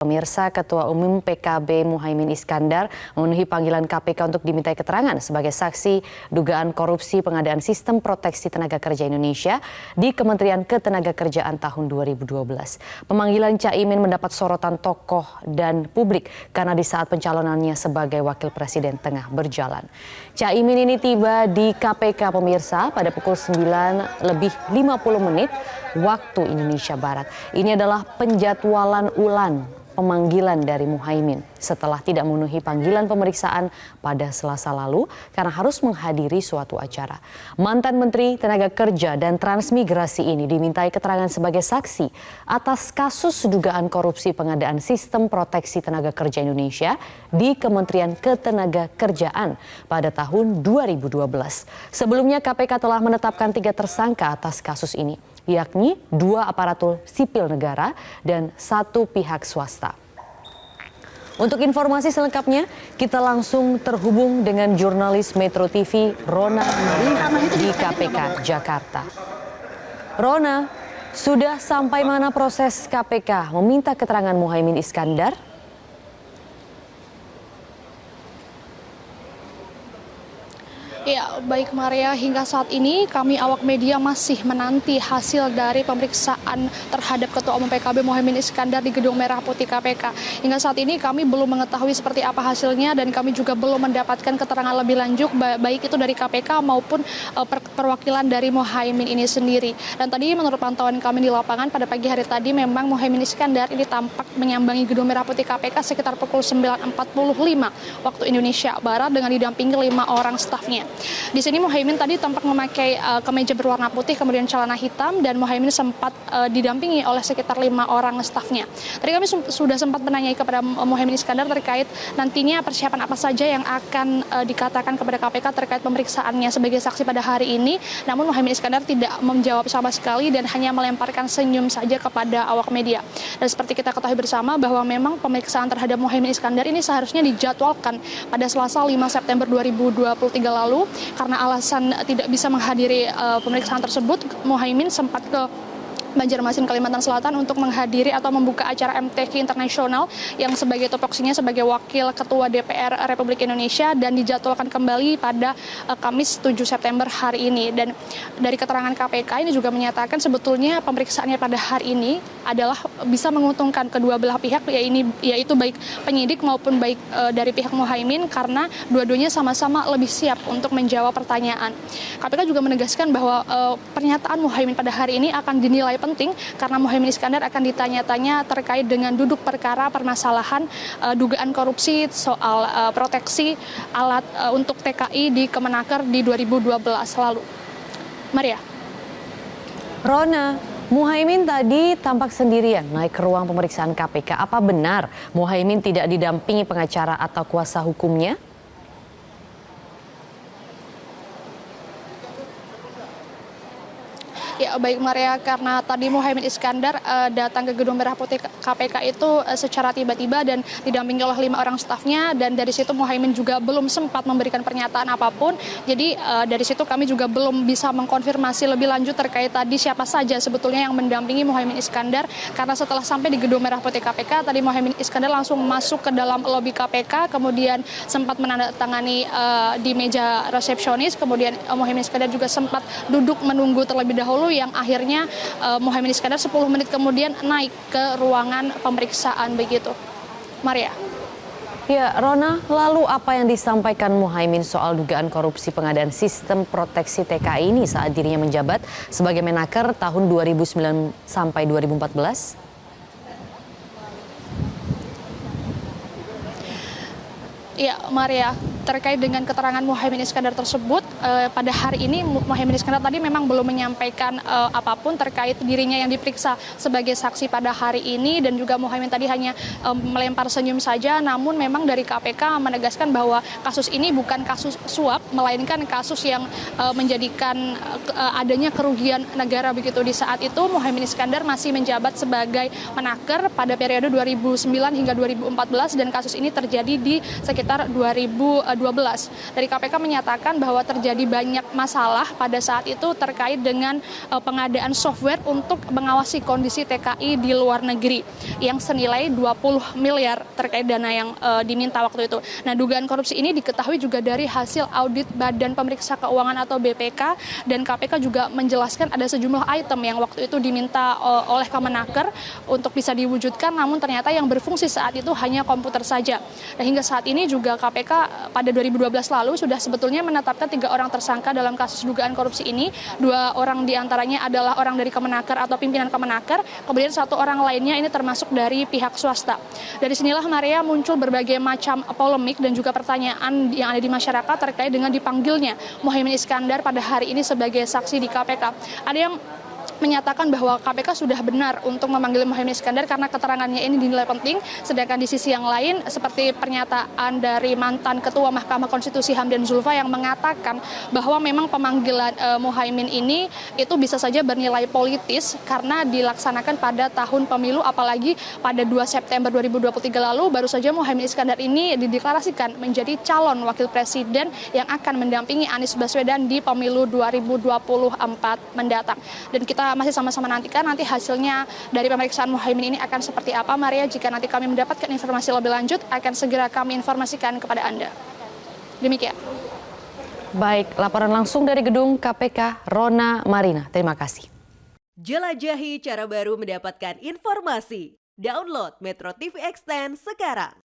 Pemirsa, Ketua Umum PKB Muhaimin Iskandar memenuhi panggilan KPK untuk dimintai keterangan sebagai saksi dugaan korupsi pengadaan sistem proteksi tenaga kerja Indonesia di Kementerian Ketenagakerjaan tahun 2012. Pemanggilan Caimin mendapat sorotan tokoh dan publik karena di saat pencalonannya sebagai wakil presiden tengah berjalan. Caimin ini tiba di KPK pemirsa pada pukul 9:50 waktu Indonesia Barat. Ini adalah penjadwalan ulang pemanggilan dari Muhaimin setelah tidak memenuhi panggilan pemeriksaan pada Selasa lalu karena harus menghadiri suatu acara. Mantan Menteri Tenaga Kerja dan Transmigrasi ini dimintai keterangan sebagai saksi atas kasus dugaan korupsi pengadaan sistem proteksi tenaga kerja Indonesia di Kementerian Ketenagakerjaan pada tahun 2012. Sebelumnya KPK telah menetapkan 3 tersangka atas kasus ini, yakni 2 aparatur sipil negara dan 1 pihak swasta. Untuk informasi selengkapnya, kita langsung terhubung dengan jurnalis Metro TV Rona di KPK Jakarta. Rona, sudah sampai mana proses KPK meminta keterangan Muhaimin Iskandar? Ya, baik Maria, hingga saat ini kami awak media masih menanti hasil dari pemeriksaan terhadap Ketua Umum PKB Muhaimin Iskandar di Gedung Merah Putih KPK. Hingga saat ini kami belum mengetahui seperti apa hasilnya dan kami juga belum mendapatkan keterangan lebih lanjut baik itu dari KPK maupun perwakilan dari Muhaimin ini sendiri. Dan tadi menurut pantauan kami di lapangan pada pagi hari tadi memang Muhaimin Iskandar ini tampak menyambangi Gedung Merah Putih KPK sekitar pukul 9.45 waktu Indonesia Barat dengan didampingi 5 orang stafnya. Di sini Muhaimin tadi tampak memakai kemeja berwarna putih kemudian celana hitam dan Muhaimin sempat didampingi oleh sekitar 5 orang stafnya. Tadi kami sudah sempat menanyai kepada Muhaimin Iskandar terkait nantinya persiapan apa saja yang akan dikatakan kepada KPK terkait pemeriksaannya sebagai saksi pada hari ini. Namun Muhaimin Iskandar tidak menjawab sama sekali dan hanya melemparkan senyum saja kepada awak media. Dan seperti kita ketahui bersama bahwa memang pemeriksaan terhadap Muhaimin Iskandar ini seharusnya dijadwalkan pada Selasa 5 September 2023 lalu. Karena alasan tidak bisa menghadiri pemeriksaan tersebut, Muhaimin sempat ke Banjarmasin, Kalimantan Selatan untuk menghadiri atau membuka acara MTQ Internasional yang sebagai tupoksinya sebagai wakil Ketua DPR Republik Indonesia dan dijadwalkan kembali pada Kamis 7 September hari ini. Dan dari keterangan KPK ini juga menyatakan sebetulnya pemeriksaannya pada hari ini adalah bisa menguntungkan kedua belah pihak, yaitu baik penyidik maupun baik dari pihak Muhaimin karena dua-duanya sama-sama lebih siap untuk menjawab pertanyaan. KPK juga menegaskan bahwa pernyataan Muhaimin pada hari ini akan dinilai penting karena Muhaimin Iskandar akan ditanya-tanya terkait dengan duduk perkara permasalahan dugaan korupsi soal proteksi alat untuk TKI di Kemenaker di 2012 lalu. Maria. Rona, Muhaimin tadi tampak sendirian naik ke ruang pemeriksaan KPK. Apa benar Muhaimin tidak didampingi pengacara atau kuasa hukumnya? Ya, baik Maria, karena tadi Muhaimin Iskandar datang ke Gedung Merah Putih KPK itu secara tiba-tiba dan didampingi oleh 5 orang stafnya dan dari situ Muhaimin juga belum sempat memberikan pernyataan apapun. Jadi dari situ kami juga belum bisa mengkonfirmasi lebih lanjut terkait tadi siapa saja sebetulnya yang mendampingi Muhaimin Iskandar karena setelah sampai di Gedung Merah Putih KPK tadi Muhaimin Iskandar langsung masuk ke dalam lobi KPK kemudian sempat menandatangani di meja resepsionis, kemudian Muhaimin Iskandar juga sempat duduk menunggu terlebih dahulu yang akhirnya Muhaimin Iskandar 10 menit kemudian naik ke ruangan pemeriksaan begitu. Maria. Ya, Rona, lalu apa yang disampaikan Muhaimin soal dugaan korupsi pengadaan sistem proteksi TKI ini saat dirinya menjabat sebagai Menaker tahun 2009 sampai 2014? Ya, Maria, terkait dengan keterangan Muhaimin Iskandar tersebut, pada hari ini Muhaimin Iskandar tadi memang belum menyampaikan apapun terkait dirinya yang diperiksa sebagai saksi pada hari ini dan juga Muhaimin tadi hanya melempar senyum saja, namun memang dari KPK menegaskan bahwa kasus ini bukan kasus suap, melainkan kasus yang menjadikan adanya kerugian negara begitu. Di saat itu Muhaimin Iskandar masih menjabat sebagai Menaker pada periode 2009 hingga 2014 dan kasus ini terjadi di sekitar 2012 2012. Dari KPK menyatakan bahwa terjadi banyak masalah pada saat itu terkait dengan pengadaan software untuk mengawasi kondisi TKI di luar negeri yang senilai 20 miliar terkait dana yang diminta waktu itu. Nah, dugaan korupsi ini diketahui juga dari hasil audit Badan Pemeriksa Keuangan atau BPK, dan KPK juga menjelaskan ada sejumlah item yang waktu itu diminta oleh Kemenaker untuk bisa diwujudkan, namun ternyata yang berfungsi saat itu hanya komputer saja. Dan hingga saat ini juga KPK pada 2012 lalu sudah sebetulnya menetapkan 3 orang tersangka dalam kasus dugaan korupsi ini. 2 orang diantaranya adalah orang dari Kemenaker atau pimpinan Kemenaker, kemudian 1 orang lainnya ini termasuk dari pihak swasta. Dari sinilah Maria muncul berbagai macam polemik dan juga pertanyaan yang ada di masyarakat terkait dengan dipanggilnya Muhaimin Iskandar pada hari ini sebagai saksi di KPK. Ada yang menyatakan bahwa KPK sudah benar untuk memanggil Muhaimin Iskandar karena keterangannya ini dinilai penting, sedangkan di sisi yang lain seperti pernyataan dari mantan Ketua Mahkamah Konstitusi Hamdan Zulfa yang mengatakan bahwa memang pemanggilan Muhaimin ini itu bisa saja bernilai politis karena dilaksanakan pada tahun pemilu, apalagi pada 2 September 2023 lalu baru saja Muhaimin Iskandar ini dideklarasikan menjadi calon wakil presiden yang akan mendampingi Anies Baswedan di pemilu 2024 mendatang. Dan kita masih sama-sama nantikan nanti hasilnya dari pemeriksaan Muhaimin ini akan seperti apa, Maria. Jika nanti kami mendapatkan informasi lebih lanjut, akan segera kami informasikan kepada Anda. Demikian. Baik, laporan langsung dari gedung KPK, Rona Marina. Terima kasih. Jelajahi cara baru mendapatkan informasi. Download Metro TV Extend sekarang.